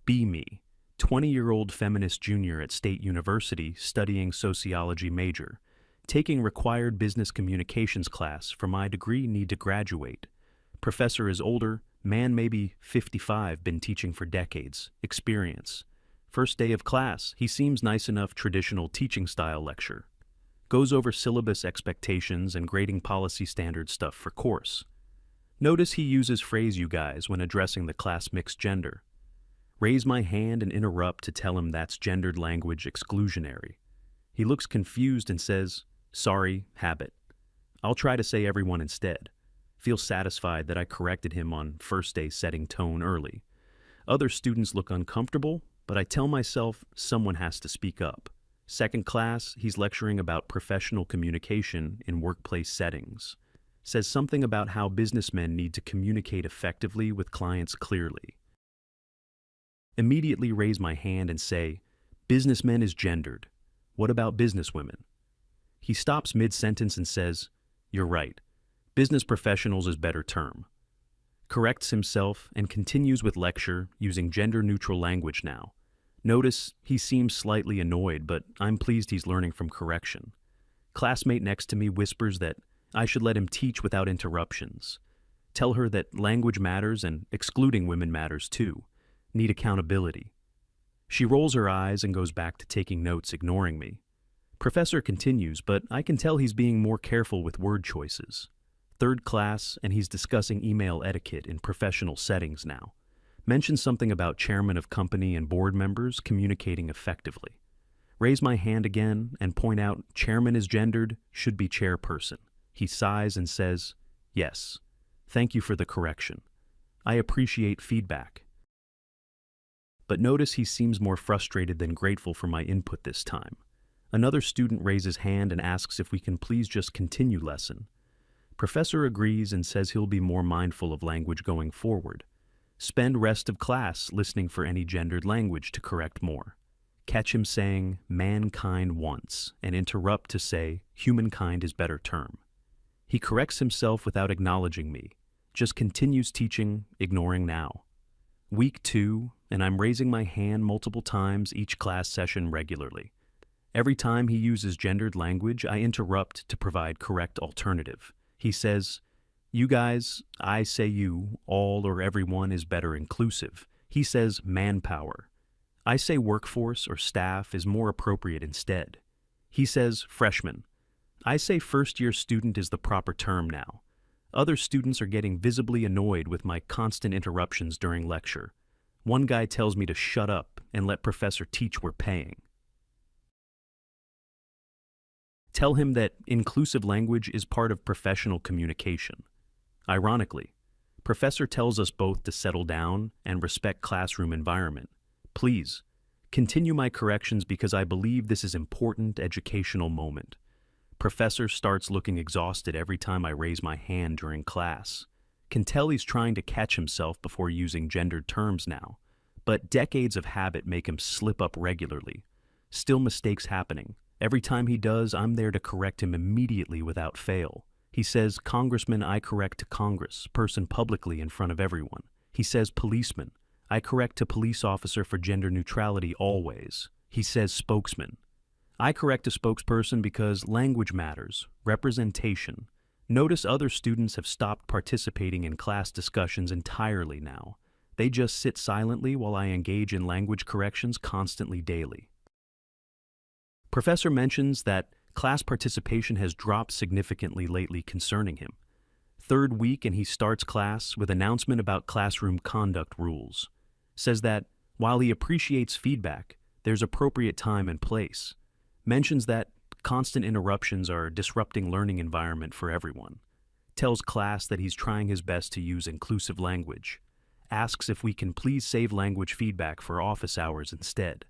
Be me, 20-year-old feminist junior at State University studying sociology major, taking required business communications class for my degree need to graduate. Professor is older, man maybe 55, been teaching for decades, experience. First day of class, he seems nice enough traditional teaching style lecture. Goes over syllabus expectations and grading policy standard stuff for course. Notice he uses phrase you guys when addressing the class mixed gender. Raise my hand and interrupt to tell him that's gendered language exclusionary. He looks confused and says, sorry, habit. I'll try to say everyone instead. Feel satisfied that I corrected him on first day setting tone early. Other students look uncomfortable, but I tell myself someone has to speak up. Second class, he's lecturing about professional communication in workplace settings. Says something about how businessmen need to communicate effectively with clients clearly. Immediately raise my hand and say, businessmen is gendered. What about businesswomen? He stops mid-sentence and says, you're right. Business professionals is better term. Corrects himself and continues with lecture using gender-neutral language now. Notice he seems slightly annoyed, but I'm pleased he's learning from correction. Classmate next to me whispers that I should let him teach without interruptions. Tell her that language matters and excluding women matters too. Need accountability. She rolls her eyes and goes back to taking notes, ignoring me. Professor continues, but I can tell he's being more careful with word choices. Third class, and he's discussing email etiquette in professional settings now. Mentions something about chairman of company and board members communicating effectively. Raise my hand again and point out chairman is gendered, should be chairperson. He sighs and says, yes, thank you for the correction. I appreciate feedback. But notice he seems more frustrated than grateful for my input this time. Another student raises hand and asks if we can please just continue lesson. Professor agrees and says he'll be more mindful of language going forward. Spend rest of class listening for any gendered language to correct more. Catch him saying mankind once and interrupt to say humankind is better term. He corrects himself without acknowledging me, just continues teaching, ignoring now. Week 2, and I'm raising my hand multiple times each class session regularly. Every time he uses gendered language, I interrupt to provide correct alternative. He says, you guys, I say you, all or everyone is better inclusive. He says manpower. I say workforce or staff is more appropriate instead. He says freshman. I say first-year student is the proper term now. Other students are getting visibly annoyed with my constant interruptions during lecture. One guy tells me to shut up and let professor teach we're paying. Tell him that inclusive language is part of professional communication. Ironically, professor tells us both to settle down and respect classroom environment. Please, continue my corrections because I believe this is important educational moment. Professor starts looking exhausted every time I raise my hand during class. Can tell he's trying to catch himself before using gendered terms now, but decades of habit make him slip up regularly. Still mistakes happening. Every time he does, I'm there to correct him immediately without fail. He says, Congressman, I correct to Congress, person publicly in front of everyone. He says, policeman, I correct to police officer for gender neutrality always. He says, spokesman. I correct a spokesperson because language matters, representation. Notice other students have stopped participating in class discussions entirely now. They just sit silently while I engage in language corrections constantly daily. Professor mentions that class participation has dropped significantly lately concerning him. Third week and he starts class with announcement about classroom conduct rules. Says that while he appreciates feedback, there's appropriate time and place. Mentions that constant interruptions are disrupting learning environment for everyone. Tells class that he's trying his best to use inclusive language. Asks if we can please save language feedback for office hours instead.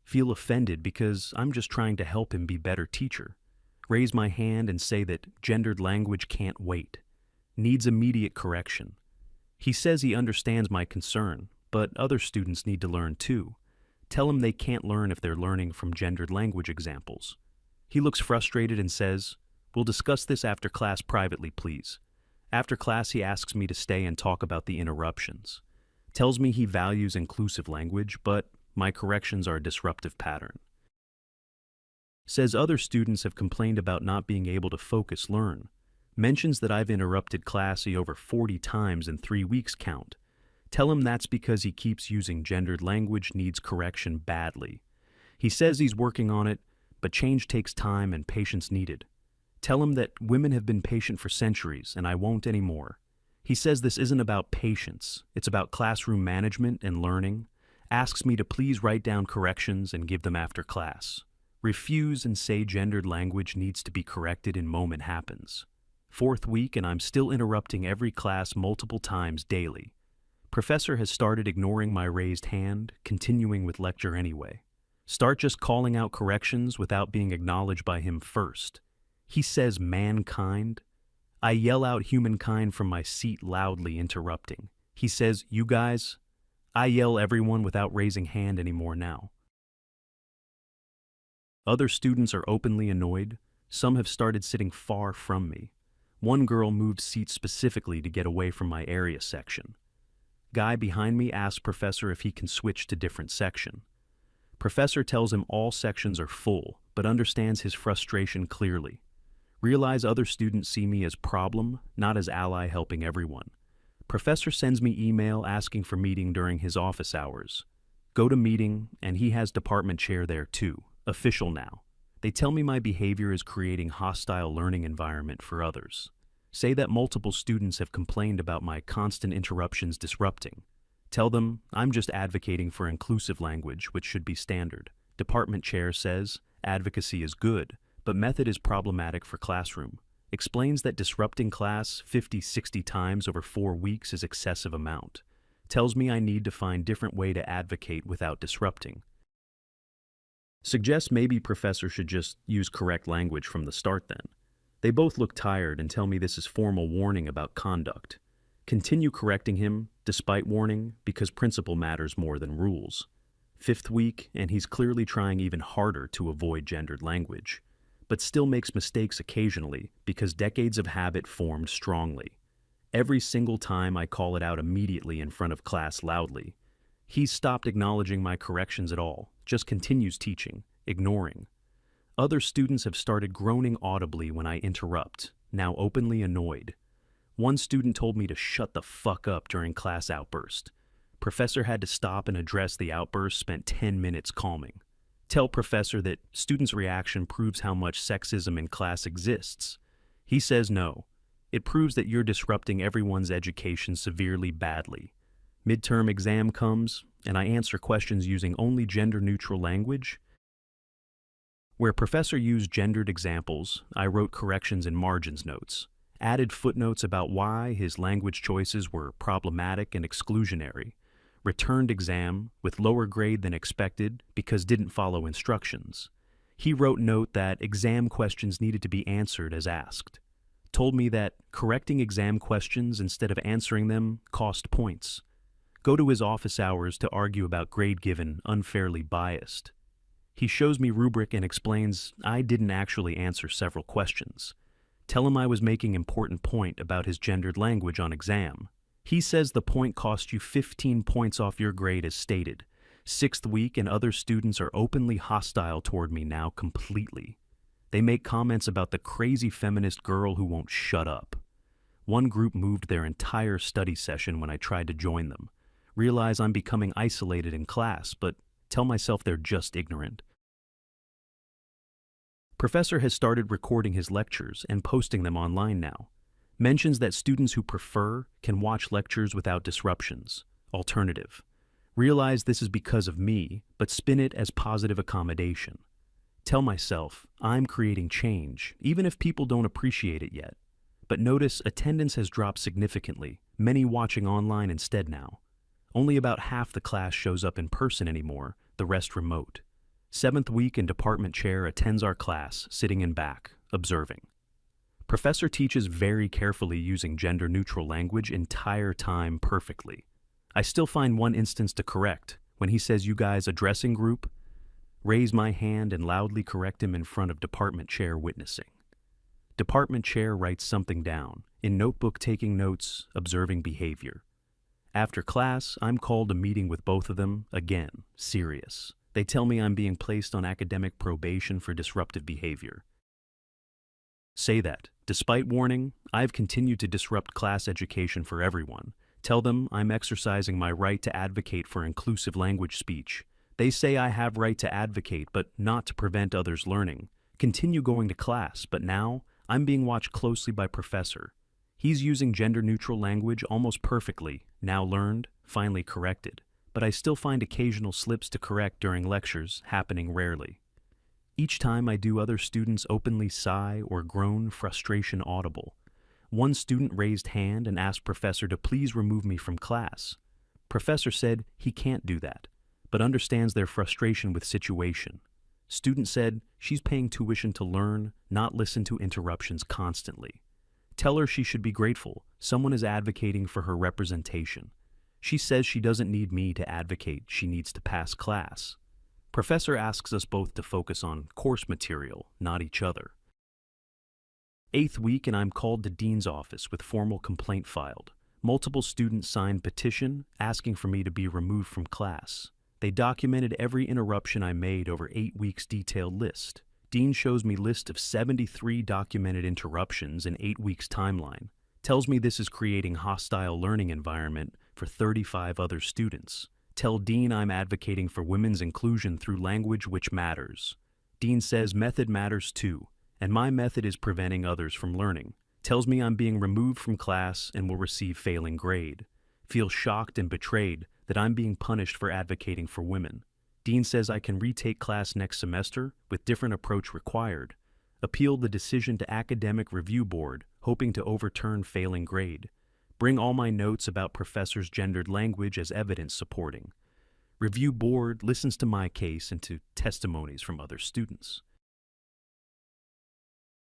Feel offended because I'm just trying to help him be better teacher. Raise my hand and say that gendered language can't wait. Needs immediate correction. He says he understands my concern, but other students need to learn too. Tell him they can't learn if they're learning from gendered language examples. He looks frustrated and says, we'll discuss this after class privately, please. After class, he asks me to stay and talk about the interruptions. Tells me he values inclusive language, but my corrections are a disruptive pattern. Says other students have complained about not being able to focus learn. Mentions that I've interrupted class over 40 times in 3 weeks count. Tell him that's because he keeps using gendered language, needs correction badly. He says he's working on it, but change takes time and patience needed. Tell him that women have been patient for centuries and I won't anymore. He says this isn't about patience, it's about classroom management and learning. Asks me to please write down corrections and give them after class. Refuse and say gendered language needs to be corrected in moment happens. 4th week and I'm still interrupting every class multiple times daily. Professor has started ignoring my raised hand, continuing with lecture anyway. Start just calling out corrections without being acknowledged by him first. He says mankind. I yell out humankind from my seat loudly, interrupting. He says, you guys. I yell everyone without raising hand anymore now. Other students are openly annoyed. Some have started sitting far from me. One girl moved seats specifically to get away from my area section. Guy behind me asks Professor if he can switch to different section. Professor tells him all sections are full, but understands his frustration clearly. Realize other students see me as problem, not as ally helping everyone. Professor sends me email asking for meeting during his office hours. Go to meeting, and he has department chair there too, official now. They tell me my behavior is creating hostile learning environment for others. Say that multiple students have complained about my constant interruptions disrupting. Tell them I'm just advocating for inclusive language, which should be standard. Department chair says advocacy is good, but method is problematic for classroom. Explains that disrupting class 50-60 times over 4 weeks is excessive amount. Tells me I need to find different way to advocate without disrupting. Suggests maybe professor should just use correct language from the start then. They both look tired and tell me this is formal warning about conduct. Continue correcting him, despite warning, because principle matters more than rules. 5th week, and he's clearly trying even harder to avoid gendered language, but still makes mistakes occasionally because decades of habit formed strongly. Every single time I call it out immediately in front of class loudly. He's stopped acknowledging my corrections at all, just continues teaching, ignoring. Other students have started groaning audibly when I interrupt, now openly annoyed. One student told me to shut the fuck up during class outburst. Professor had to stop and address the outburst, spent 10 minutes calming. Tell professor that students' reaction proves how much sexism in class exists. He says no. It proves that you're disrupting everyone's education severely badly. Midterm exam comes, and I answer questions using only gender-neutral language. Where professor used gendered examples, I wrote corrections in margins notes, added footnotes about why his language choices were problematic and exclusionary, returned exam with lower grade than expected because didn't follow instructions. He wrote note that exam questions needed to be answered as asked. Told me that correcting exam questions instead of answering them cost points. Go to his office hours to argue about grade given unfairly biased. He shows me rubric and explains I didn't actually answer several questions. Tell him I was making important point about his gendered language on exam. He says the point cost you 15 points off your grade as stated. 6th week and other students are openly hostile toward me now completely. They make comments about the crazy feminist girl who won't shut up. One group moved their entire study session when I tried to join them. Realize I'm becoming isolated in class, but tell myself they're just ignorant. Professor has started recording his lectures and posting them online now. Mentions that students who prefer can watch lectures without disruptions. Alternative. Realize this is because of me, but spin it as positive accommodation. Tell myself I'm creating change, even if people don't appreciate it yet. But notice attendance has dropped significantly, many watching online instead now. Only about half the class shows up in person anymore, the rest remote. 7th week and department chair attends our class, sitting in back, observing. Professor teaches very carefully using gender-neutral language entire time perfectly. I still find one instance to correct, when he says you guys addressing group, raise my hand and loudly correct him in front of department chair witnessing. Department chair writes something down, in notebook taking notes, observing behavior. After class, I'm called a meeting with both of them, again, serious. They tell me I'm being placed on academic probation for disruptive behavior. Say that, despite warning, I've continued to disrupt class education for everyone. Tell them I'm exercising my right to advocate for inclusive language speech. They say I have right to advocate, but not to prevent others learning. Continue going to class, but now I'm being watched closely by Professor. He's using gender-neutral language almost perfectly, now learned, finally corrected. But I still find occasional slips to correct during lectures, happening rarely. Each time I do, other students openly sigh or groan, frustration audible. One student raised hand and asked Professor to please remove me from class. Professor said he can't do that, but understands their frustration with situation. Student said she's paying tuition to learn, not listen to interruptions constantly. Tell her she should be grateful. Someone is advocating for her representation. She says she doesn't need me to advocate, she needs to pass class. Professor asks us both to focus on course material, not each other. 8th week, and I'm called to Dean's office with formal complaint filed. Multiple students signed petition asking for me to be removed from class. They documented every interruption I made over 8 weeks' detailed list. Dean shows me list of 73 documented interruptions in 8 weeks' timeline. Tells me this is creating hostile learning environment for 35 other students. Tell Dean I'm advocating for women's inclusion through language which matters. Dean says method matters too, and my method is preventing others from learning. Tells me I'm being removed from class and will receive failing grade. Feels shocked and betrayed that I'm being punished for advocating for women. Dean says I can retake class next semester with different approach required. Appeal the decision to Academic Review Board, hoping to overturn failing grade. Bring all my notes about professor's gendered language as evidence supporting. Review Board listens to my case and to testimonies from other students.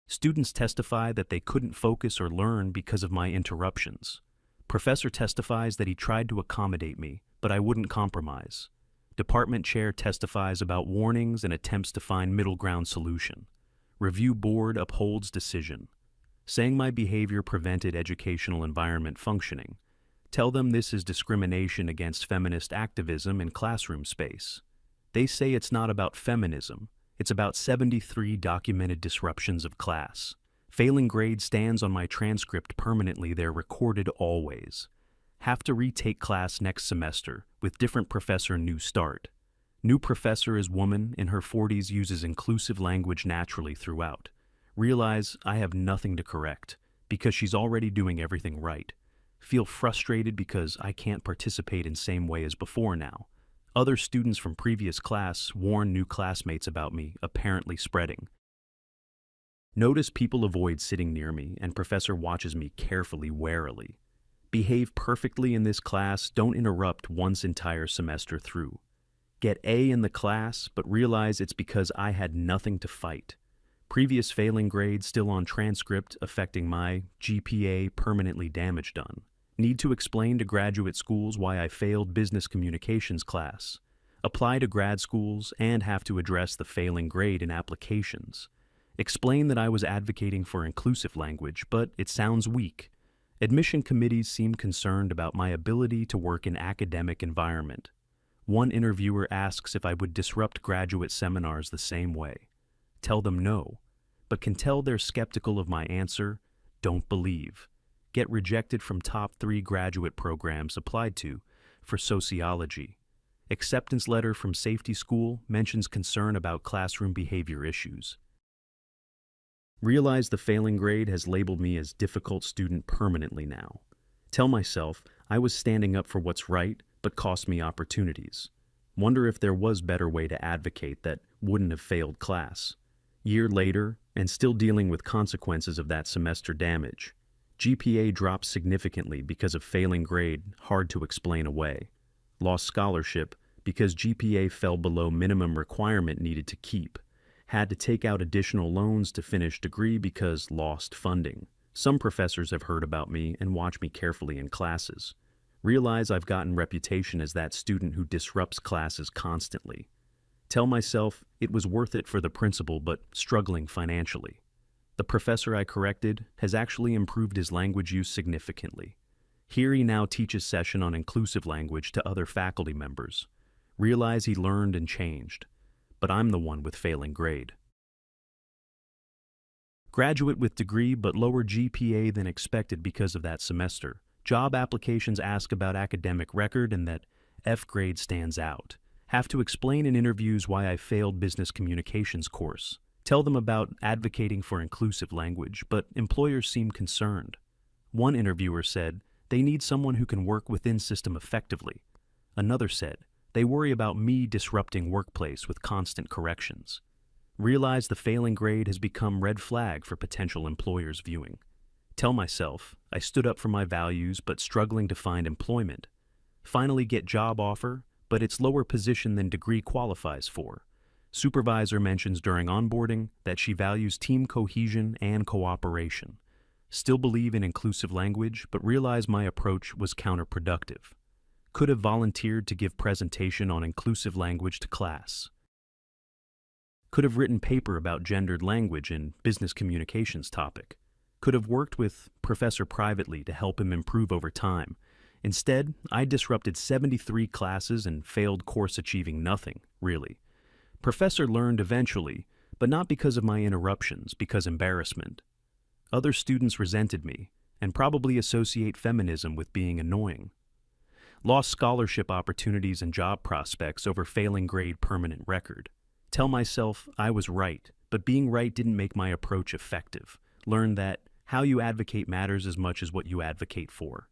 Students testify that they couldn't focus or learn because of my interruptions. Professor testifies that he tried to accommodate me, but I wouldn't compromise. Department chair testifies about warnings and attempts to find middle ground solution. Review Board upholds decision. Saying my behavior prevented educational environment functioning. Tell them this is discrimination against feminist activism in classroom space. They say it's not about feminism, it's about 73 documented disruptions of class. Failing grade stands on my transcript permanently, they're recorded always. Have to retake class next semester with different professor, new start. New professor is woman, in her 40s, uses inclusive language naturally throughout. Realize I have nothing to correct because she's already doing everything right. Feel frustrated because I can't participate in same way as before now. Other students from previous class warn new classmates about me, apparently spreading. Notice people avoid sitting near me and professor watches me carefully, warily. Behave perfectly in this class, don't interrupt once entire semester through. Get A in the class, but realize it's because I had nothing to fight. Previous failing grade still on transcript, affecting my GPA permanently damaged done. Need to explain to graduate schools why I failed business communications class. Apply to grad schools and have to address the failing grade in applications. Explain that I was advocating for inclusive language, but it sounds weak. Admission committees seem concerned about my ability to work in academic environment. One interviewer asks if I would disrupt graduate seminars the same way. Tell them no, but can tell they're skeptical of my answer, don't believe. Get rejected from top 3 graduate programs applied to for sociology. Acceptance letter from safety school mentions concern about classroom behavior issues. Realize the failing grade has labeled me as difficult student permanently now. Tell myself I was standing up for what's right, but cost me opportunities. Wonder if there was better way to advocate that wouldn't have failed class. Year later, and still dealing with consequences of that semester damage. GPA dropped significantly because of failing grade, hard to explain away. Lost scholarship because GPA fell below minimum requirement needed to keep. Had to take out additional loans to finish degree because lost funding. Some professors have heard about me and watch me carefully in classes. Realize I've gotten reputation as that student who disrupts classes constantly. Tell myself it was worth it for the principal but struggling financially. The professor I corrected has actually improved his language use significantly. Here he now teaches session on inclusive language to other faculty members. Realize he learned and changed, but I'm the one with failing grade. Graduate with degree but lower GPA than expected because of that semester. Job applications ask about academic record and that F grade stands out. Have to explain in interviews why I failed business communications course. Tell them about advocating for inclusive language, but employers seem concerned. One interviewer said, they need someone who can work within system effectively. Another said, they worry about me disrupting workplace with constant corrections. Realize the failing grade has become red flag for potential employers viewing. Tell myself, I stood up for my values but struggling to find employment. Finally get job offer, but it's lower position than degree qualifies for. Supervisor mentions during onboarding that she values team cohesion and cooperation. Still believe in inclusive language, but realize my approach was counterproductive. Could have volunteered to give presentation on inclusive language to class. Could have written paper about gendered language in business communications topic. Could have worked with professor privately to help him improve over time. Instead, I disrupted 73 classes and failed course achieving nothing, really. Professor learned eventually, but not because of my interruptions, because embarrassment. Other students resented me, and probably associate feminism with being annoying. Lost scholarship opportunities and job prospects over failing grade permanent record. Tell myself I was right, but being right didn't make my approach effective. Learn that how you advocate matters as much as what you advocate for.